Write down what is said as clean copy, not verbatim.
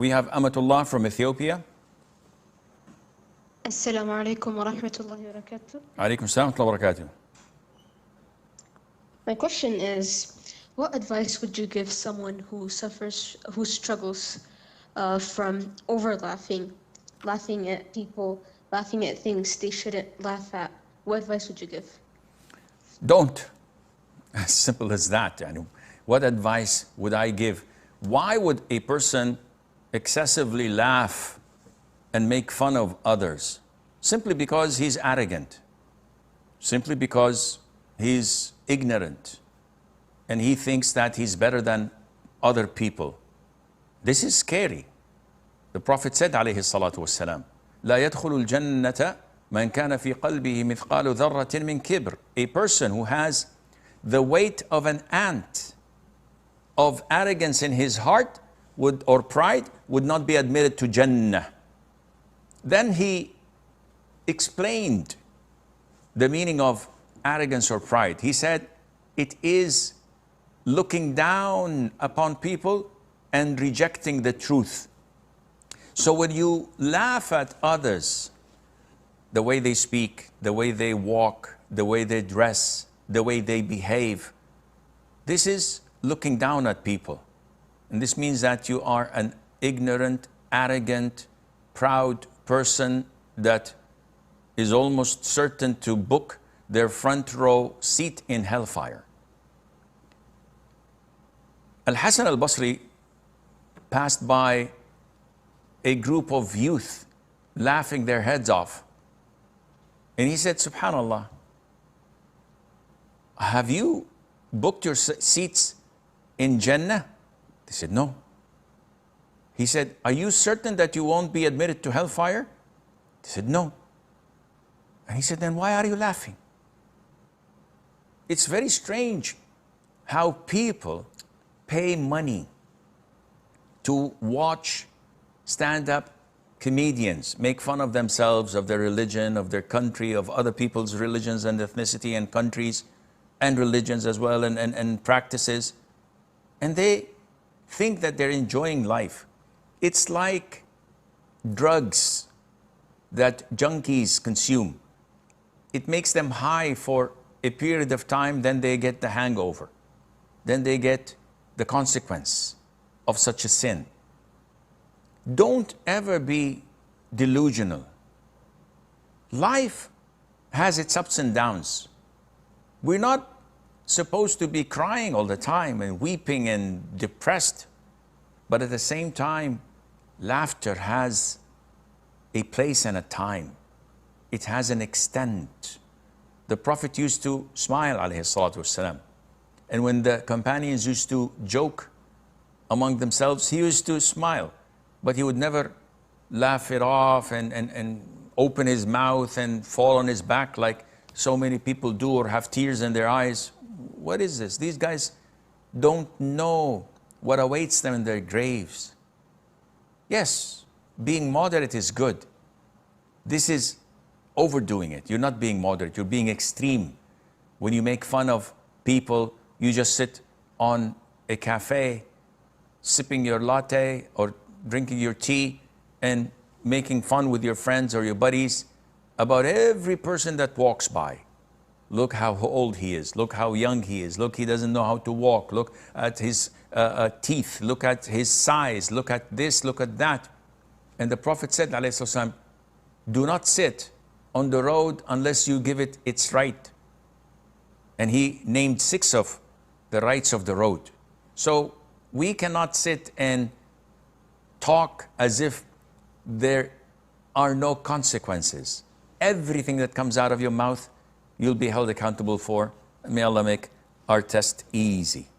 We have Amatullah from Ethiopia. Assalamu alaikum wa rahmatullahi wa barakatuh. Alaikum assalam wa barakatuh. My question is, what advice would you give someone who struggles from laughing at people, laughing at things they shouldn't laugh at? What advice would you give? Don't. As simple as that. And what advice would I give? Why would a person excessively laugh and make fun of others? Simply because he's arrogant. Simply because he's ignorant. And he thinks that he's better than other people. This is scary. The Prophet said, alayhi salatu wassalam, لا يدخل الجنة من كان في قلبه مثقال ذرة من كبر. A person who has the weight of an ant of arrogance in his heart or pride would not be admitted to Jannah. Then he explained the meaning of arrogance or pride. He said, it is looking down upon people and rejecting the truth. So when you laugh at others, the way they speak, the way they walk, the way they dress, the way they behave, this is looking down at people. And this means that you are an ignorant, arrogant, proud person that is almost certain to book their front row seat in hellfire. Al-Hasan al-Basri passed by a group of youth laughing their heads off. And he said, Subhanallah, have you booked your seats in Jannah? They said, no. He said, are you certain that you won't be admitted to hellfire? They said, no. And he said, then why are you laughing? It's very strange how people pay money to watch stand-up comedians make fun of themselves, of their religion, of their country, of other people's religions and ethnicity and countries and religions as well and practices. And they think that they're enjoying life. It's like drugs that junkies consume. It makes them high for a period of time, then they get the hangover. Then they get the consequence of such a sin. Don't ever be delusional. Life has its ups and downs. We're not supposed to be crying all the time and weeping and depressed. But at the same time, laughter has a place and a time. It has an extent. The Prophet used to smile, alayhi salatu wasalam. And when the companions used to joke among themselves, he used to smile. But he would never laugh it off and open his mouth and fall on his back like so many people do, or have tears in their eyes. What is this? These guys don't know what awaits them in their graves. Yes, being moderate is good. This is overdoing it. You're not being moderate, you're being extreme. When you make fun of people, you just sit on a cafe, sipping your latte or drinking your tea and making fun with your friends or your buddies about every person that walks by. Look how old he is. Look how young he is. Look, he doesn't know how to walk. Look at his teeth. Look at his size. Look at this. Look at that. And the Prophet said, alayhi salam, do not sit on the road unless you give it its right. And he named 6 of the rights of the road. So we cannot sit and talk as if there are no consequences. Everything that comes out of your mouth, you'll be held accountable for. May Allah make our test easy.